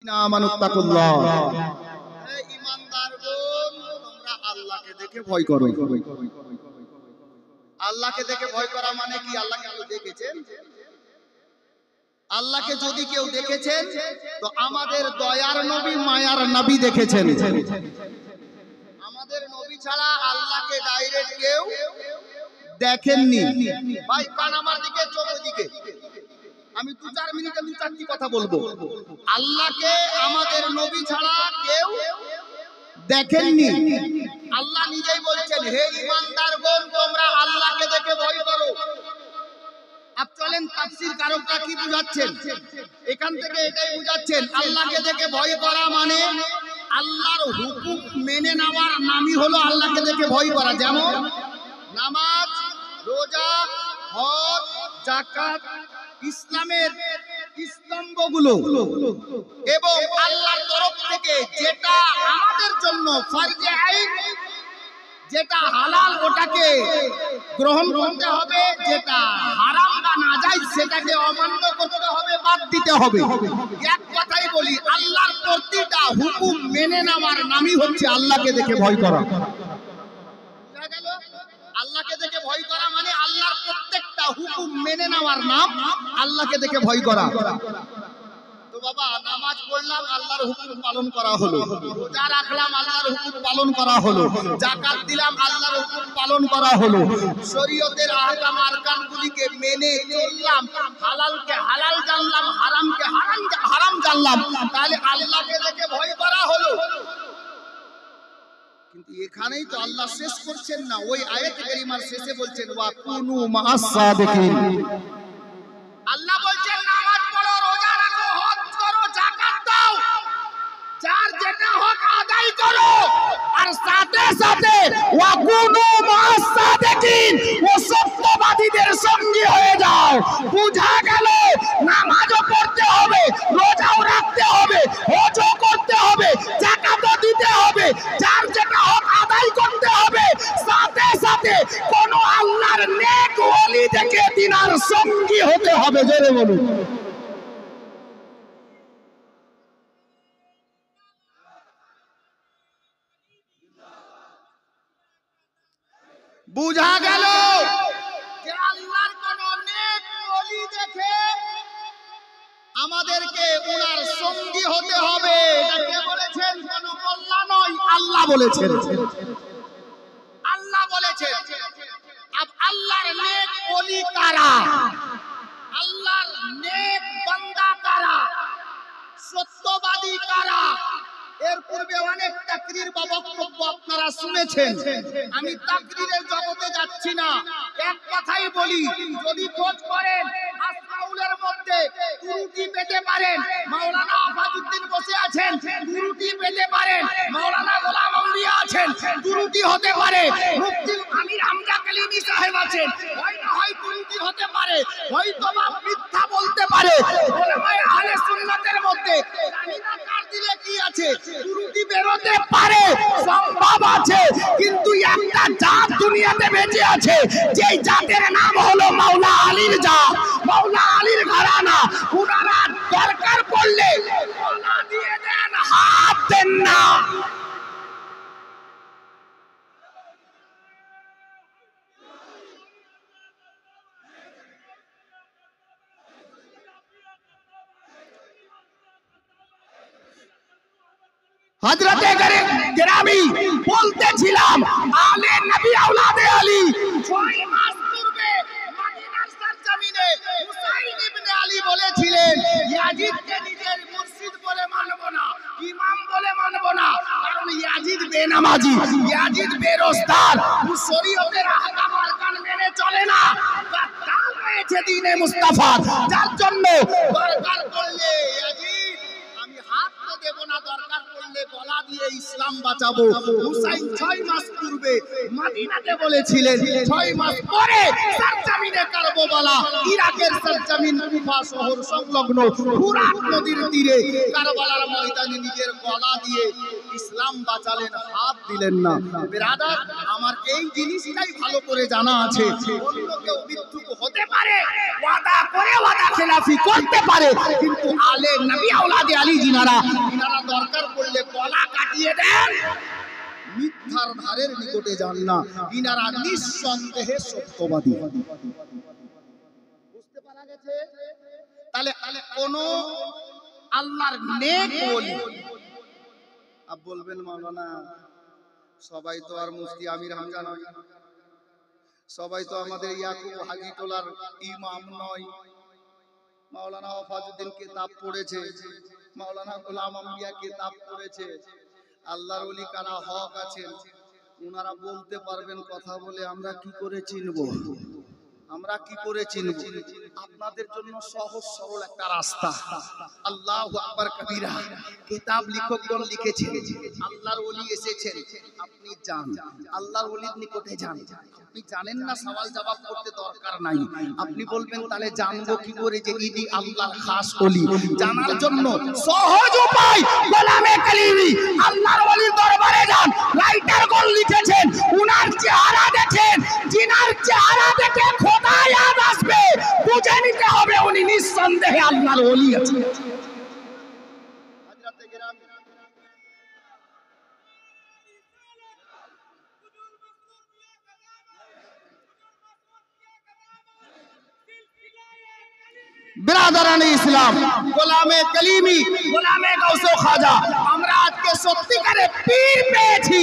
আমানুত্তাকুল্লাহ। এই ঈমানদারগণ, তোমরা আল্লাহকে দেখে ভয় করো। আল্লাহকে দেখে ভয় করা মানে কি? আল্লাহকে কেউ দেখেছেন? আল্লাহকে যদি কেউ দেখেছেন তো আমাদের দয়ার নবী মায়ার নবী দেখেছেন। আমাদের নবী ছাড়া আল্লাহকে ডাইরেক্ট কেউ দেখেননি। ভাই কান আমার দিকে, চোখ দিকে। আমি 2-4 মিনিটে 2-4টি কথা বলবো। আল্লাহকে আমাদের নবী ছাড়া কেউ দেখেননি। আল্লাহ নিজেই বলছেন, হে ঈমানদারগণ, তোমরা আল্লাহকে দেখে ভয় করো। আপ চলেন তাফসীর কারকরা কি বুঝাচ্ছেন? এখান থেকে এটাই বুঝাচ্ছেন, আল্লাহকে দেখে ভয় করা মানে আল্লাহর হুকুম মেনে নেওয়ার নামই হলো আল্লাহকে দেখে ভয় করা। যেমন নামাজ, রোজা, হজ, যাকাত, ইসলামের স্তম্ভগুলো, এবং আল্লাহর তরফ থেকে যেটা আমাদের জন্য ফরজে আইন, যেটা হালাল ওটাকে গ্রহণ করতে হবে, যেটা হারাম বা নাজায়েজ সেটাকে অমান্য করতে হবে, বাদ দিতে হবে। এক কথাই বলি, আল্লাহর প্রতিটা হুকুম মেনে নেওয়ার নামই হচ্ছে আল্লাহকে দেখে ভয় করা। বুঝা গেল? আল্লাহকে দেখে ভয় করা মানে আল্লাহর প্রত্যেকটা হুকুম মেনে নেওয়ার নাম আল্লাহকে দেখে ভয় করা। তো বাবা, নামাজ পড়লাম, আল্লাহর হুকুম পালন করা হলো। রোজা রাখলাম, আল্লাহর হুকুম পালন করা হলো। যাকাত দিলাম, আল্লাহর হুকুম পালন করা হলো। শরীয়তের আহকাম আরকানগুলিকে মেনে চললাম। হালালকে হালাল জানলাম, হারামকে হারাম জানলাম। তাহলে আল্লাহকে দেখে ভয় করা হলো। কিন্তু এখানেই তো আল্লাহ শেষ করছেন না। ওই আয়াতে কারিমার শেষে বলছেন, ওয়া কুনু মা'আস সাদিকিন। আল্লাহ বলছেন, নামাজ পড়ো, রোজা রাখো, হজ করো, যাকাত দাও, যার যেটা হক আদায় করো, আর সাথে সাথে ওয়া কুনু মা'আস সাদিকিন, ও সত্যবাদীদের সঙ্গী হয়ে যাও। বুঝা গেল? নামাজও পড়তে হবে, রোজাও রাখতে হবে, হজও করতে হবে, যাকাতও দিতে হবে, যার যেটা হক আদায় করতে হবে, সাথে সাথে কোন আল্লাহর নেক ওলি দেখে তিনার সঙ্গী হতে হবে। জোরে বলুন। বুঝা গেল যে আল্লাহর কোন নেক ওলি দেখে আমাদেরকে ওনার সঙ্গী হতে হবে। এটা কে বলেছেন? কোন মোল্লা নয়, আল্লাহ বলেছেন। আল্লাহ বলেছেন। আল্লাহর নেক ওলি কারা? আল্লাহর নেক বান্দা কারা? সত্যবাদী কারা? এর পূর্বে অনেক তাকরীর বা বক্তব্য আপনারা শুনেছেন। আমি তাকরীরের জগতে যাচ্ছি না। এক কথাই বলি, যদি খোঁজ করেন আসমাউলের মধ্যে ত্রুটি পেতে পারেন। মাওলানা আফাজউদ্দিন বসে আছেন, ত্রুটি পেতে পারেন। মাওলানা গোলাম আউলিয়া আছেন, ত্রুটি হতে পারে। মুফতি আমির হামজা কালিমি সাহেব আছেন, হয় না হয় ত্রুটি হতে পারে, হয়তো বা মিথ্যা বলতে পারে। ওলামায়ে আহলে সুন্নাতের মধ্যে জানি না কার দিলে কি আছে, ত্রুটি বেরোতে পারে, সম্ভব আছে। কিন্তু একটা জাত দুনিয়াতে বেঁচে আছে, যেই জাতের নাম হলো মাওলা আলীর জাত, মাওলা আলীর ঘরানা। উনারা দরকার পড়লে গলা দিয়ে দেন, হাত দেন না। হযরতে গরামি বলতেছিলাম, আলে নবী আওলাদে আলী 6 মাস পূর্বে মদিনার সরজমিনে হুসাইন ইবনে আলী বলেছিলেন, ইয়াজিদকে নিজের মুর্শিদ বলে মানব না, ইমাম বলে মানব না, কারণ ইয়াজিদ বেনামাজি, ইয়াজিদ বেরোজগার, শরীয়তের আহকাম আরকান মেনে চলে না, গাদ্দার রয়েছে দ্বীনে মুস্তাফা। যার জন্য দরকার পড়লে ইয়াজিদ আমি হাত তো দেব না, দরকার পড়লে করলে গলা দিয়ে ইসলাম বাঁচাবো। হুসাইন 6 মাস পূর্বে মদিনাতে বলেছিলেন, 6 মাস পরে সরজমিনে কারবালা, ইরাকের সরজমিন কুফা শহর সংলগ্ন ফুরাত নদীর তীরে কারবালার ময়দানে নিজের গলা দিয়ে ইসলাম বাঁচালেন, হাত দিলেন না। ব্রাদার, আমার এই জিনিসটাই ভালো করে জানা আছে, অন্য কেউ বিদ্রুপ হতে পারে, ওয়াদা করে ওয়াদা খেলাফি করতে পারে, কিন্তু আলে নবী আওলাদে আলী জিনারা দরকার পড়লে গলা কাটিয়ে দেন, মিথ্যার ধারের নিকটে যান না। ইনারা নিঃসন্দেহে সত্যবাদী। বুঝতে পারা গেছে? তাহলে কোন আল্লাহর নেক ওলি, আপ বলবেন মাওলানা সবাই তো আর মুফতি আমির হামজা নয়, সবাই তো আমাদের ইয়াকুব হাজী টোলার ইমাম নয়। মাওলানা ওয়াফাজউদ্দিন কিতাব পড়েছে, মাওলানা গোলাম আম্বিয়া কিতাব পড়েছে। আল্লাহর ওলি কারা হক আছেন, ওনারা বলতে পারবেন কথা বলে। আমরা কি করে চিনবো? আমরা কি করে চিনব? আপনাদের জন্য সহজ সরল একটা রাস্তা। আল্লাহু আকবার কবীরা। কিতাব লেখকগণ লিখেছেন, আল্লাহর ওলি এসেছেন, আপনি যান, আল্লাহর ওলির নিকটে যান। আপনি জানেন না, সওয়াল জবাব করতে দরকার নাই। আপনি বলবেন তাহলে জানবো কি করে যে ইনি আল্লাহর খাস ওলি? জানার জন্য সহজ উপায়, গোলামে কালিমি আল্লাহর ওলির দরবারে যান। রাইটারগণ লিখেছেন, উনার চেহারা দেখেন, জিনার চেহারা দেখে খোদা ইয়াদ আসবে, বুঝে নিতে হবে উনি নিঃসন্দেহে আল্লাহর ওলি আছেন। হযরতে গেরামি বিরাদারানে ইসলাম, গোলামে কালিমি, গোলামে গাউসে খাজা, আমরা আজকে সত্যিকারে পীর পেয়েছি।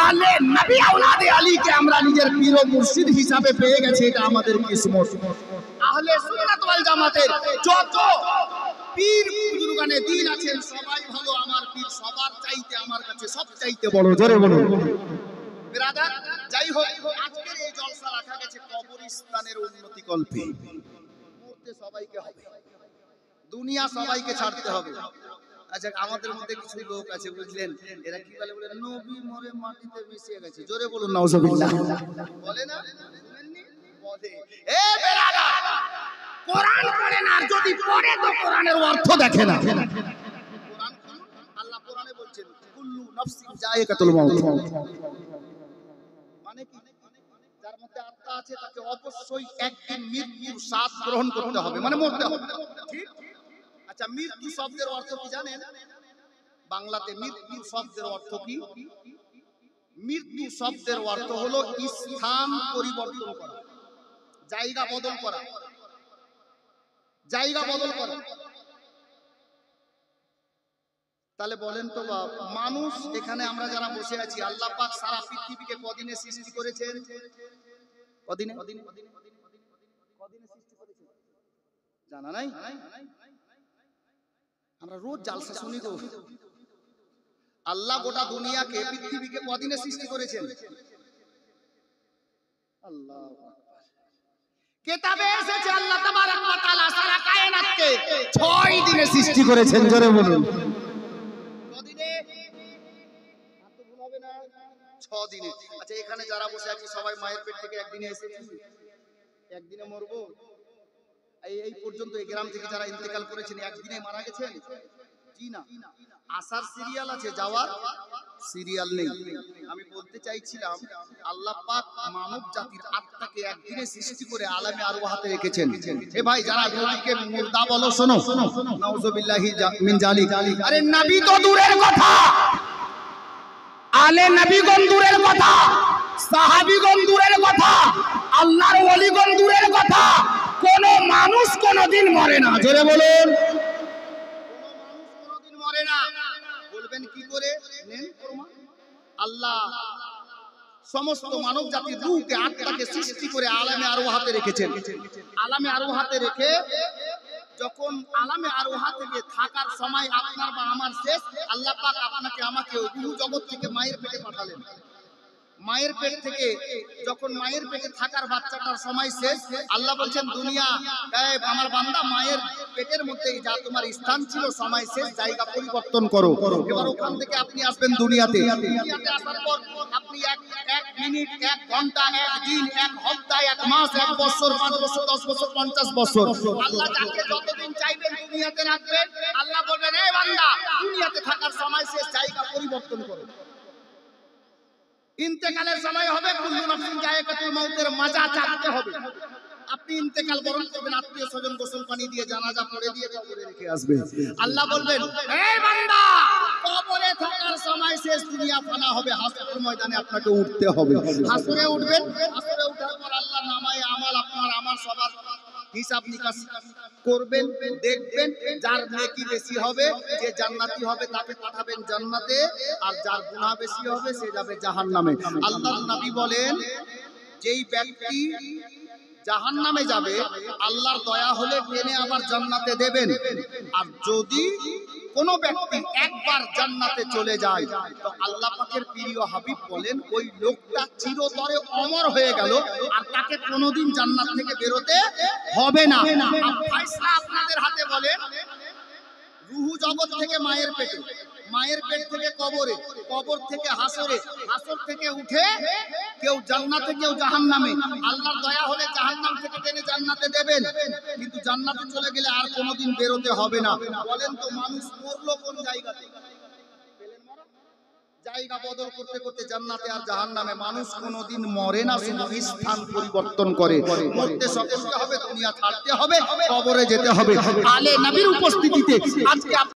আলে নবী আওলাদে আলীকে আমরা নিজের পীর ও মুর্শিদ হিসাবে পেয়ে গেছি, এটা আমাদের কিসমত। আহলে সুন্নাত ওয়াল জামাতের যত পীর বুজুর্গানে দ্বীন আছেন সবাই ভালো, আমার পীর সবার চাইতে আমার কাছে সব চাইতে বড়। জোরে বলুন ব্রাদার। যাই হোক, আজকের এই জলসা রাখা গেছে কবরস্থানের উন্নতি কল্পে। সবাইকে হবে, দুনিয়া সবাইকে ছাড়তে হবে। আচ্ছা, আমাদের মধ্যে কিছু লোক আছে বুঝলেন, এরা কি বলে? বলে নবী মরে মাটিতে মিশে গেছে। জোরে বলুন নাউজুবিল্লাহ। বলে না? বলে। এ বেরাদা, কোরআন পড়ে না, আর যদি পড়ে তো কোরআনের অর্থ দেখে না। কোরআন খুলুন, আল্লাহ কোরআনে বলছেন কুল্লু নাফসিন যায়কাতুল মাউত। মানে কি? যার মধ্যে আত্মা আছে তাকে অবশ্যই একদিন মৃত্যুর স্বাদ গ্রহণ করতে হবে, মানে মরতে হবে, ঠিক? আচ্ছা, মৃত্যু শব্দের অর্থ কি জানেন? বাংলাতে মৃত্যু শব্দের অর্থ কি? মৃত্যু শব্দের অর্থ হলো স্থান পরিবর্তন করা, জায়গা বদল করা, জায়গা বদল করা। তাহলে বলেন তো বাপ, মানুষ এখানে আমরা যারা বসে আছি, আল্লাহ পাক সারা পৃথিবীকে কদিনে সৃষ্টি করেছেন? কদিনে? কদিনে সৃষ্টি করেছেন জানা নাই? আমরা রোজ জালসা শুনি তো। আল্লাহ গোটা দুনিয়াকে, পৃথিবীকে কদিনে সৃষ্টি করেছেন? আল্লাহ কিতাবে এসেছে আল্লাহ তাবারক ওয়া তাআলা সারা কায়নাতকে 6 দিনে সৃষ্টি করেছেন। জোরে বলুন কদিনে? এত ভুল হবে না, 6 দিনে। আচ্ছা, এখানে যারা বসে আছি সবাই মায়ের পেট থেকে একদিনে এসেছি, একদিনে মরবো? এই পর্যন্ত এই গ্রাম থেকে যারা ইন্তেকাল করেছেন একদিনে মারা গেছেন? জি না। আসার সিরিয়াল আছে, যাওয়ার সিরিয়াল নেই। আমি বলতে চাইছিলাম আল্লাহ পাক মানব জাতির আত্মাকে একদিনে সৃষ্টি করে আলামে আরওয়াহাতে রেখেছেন। এ ভাই, যারা নবীকে মুর্দা বলো, শোনো, নাউজুবিল্লাহি মিন জালিক। আরে নবী তো দূরের কথা, আলে নবীগণ দূরের কথা, সাহাবীগণ দূরের কথা, আল্লাহর ওলিগণ দূরের কথা, কোন মানুষ কোনদিন মরে না। জোরে বলুন, কোন মানুষ কোনদিন মরে না। বলবেন কি করে? নেন প্রমাণ। আল্লাহ সমস্ত মানব জাতির রূহকে, আত্মাকে সৃষ্টি করে আলামে আরওয়াহাতে রেখেছেন। আলামে আরওয়াহাতে রেখে যখন আলামে আরওয়াহাতে থাকার সময় আপনার বা আমার শেষ, আল্লাহ পাক আপনাকে আমাকে রূহ জগৎ থেকে মায়ের পেটে পাঠালেন। মায়ের পেট থেকে যখন মায়ের পেটে থাকার বাচ্চাটার সময় শেষ, আল্লাহ বলছেন দুনিয়া আমার বান্দা মায়ের পেটের মধ্যেই যা তোমার স্থান ছিল সময় শেষ, জায়গা পরিবর্তন করো। এবার ওখান থেকে আপনি আসবেন দুনিয়াতে। দুনিয়াতে আসার পর আপনি এক মিনিট, এক ঘন্টা, এক দিন, এক সপ্তাহ, এক মাস, এক বছর, 5 বছর, 10 বছর, 50 বছর, আল্লাহ যাকে যতদিন চাইবেন দুনিয়াতে রাখবেন। আল্লাহ বলবেন এই বান্দা দুনিয়াতে থাকার সময় শেষ, জায়গা পরিবর্তন করো। ইন্তেকালের সময় হবে, কুল্লু নাফসিন যায়কাতুল মাউতের মজা চাকতে হবে। আপনি ইন্তেকাল বরণ করবেন, আত্মীয় স্বজন গোসল পানি দিয়ে জানাজা পড়ে দিয়ে কবরে রেখে আসবে। আল্লাহ বলবেন এই বান্দা কবরে থাকার সময় শেষ, দুনিয়া ফানা হবে, হাসরের ময়দানে আপনাকে উঠতে হবে। হাসরে উঠবেন, হাসরে ওঠার পর আল্লাহ নামায়ে আমাল আপনার আমার সবার হিসাব নিকাশ করবেন, দেখবেন যার নেকি বেশি হবে, যে জান্নাতি হবে তাকে পাঠাবেন জান্নাতে, আর যার গুনাহ বেশি হবে সে যাবে জাহান্নামে। আল্লাহর নবী বলেন যেই ব্যক্তি জাহান্নামে যাবে আল্লাহর দয়া হলে টেনে আবার জান্নাতে দেবেন, আর যদি কোন ব্যক্তি একবার জান্নাতে চলে যায় তো আল্লাহ পাকের প্রিয় হাবিব বলেন ওই লোকটা চিরতরে অমর হয়ে গেল, আর তাকে কোনোদিন জান্নাত থেকে বেরোতে হবে না। ফয়সালা আপনাদের হাতে। বলেন রুহু জগৎ থেকে মায়ের পেটে, মায়ের পেট থেকে কবরে, কবর থেকে হাসরে, হাসর থেকে উঠে কেউ জান্নাতে কেউ জাহান্নামে। আল্লাহর দয়া হলে জাহান্নাম থেকে টেনে জান্নাতে দেবেন, কিন্তু জান্নাতে চলে গেলে আর কোনোদিন বেরোতে হবে না। বলেন তো মানুষ মরলো কোন জায়গাতে? জায়গা বদল করতে করতে জান্নাতে আর জাহান্নামে। মানুষ কোনোদিন মরে না, শুধু স্থান পরিবর্তন করে। মরতে সকলকে হবে, দুনিয়া ছাড়তে হবে, কবরে যেতে হবে। আলে নবীর উপস্থিতিতে আজকে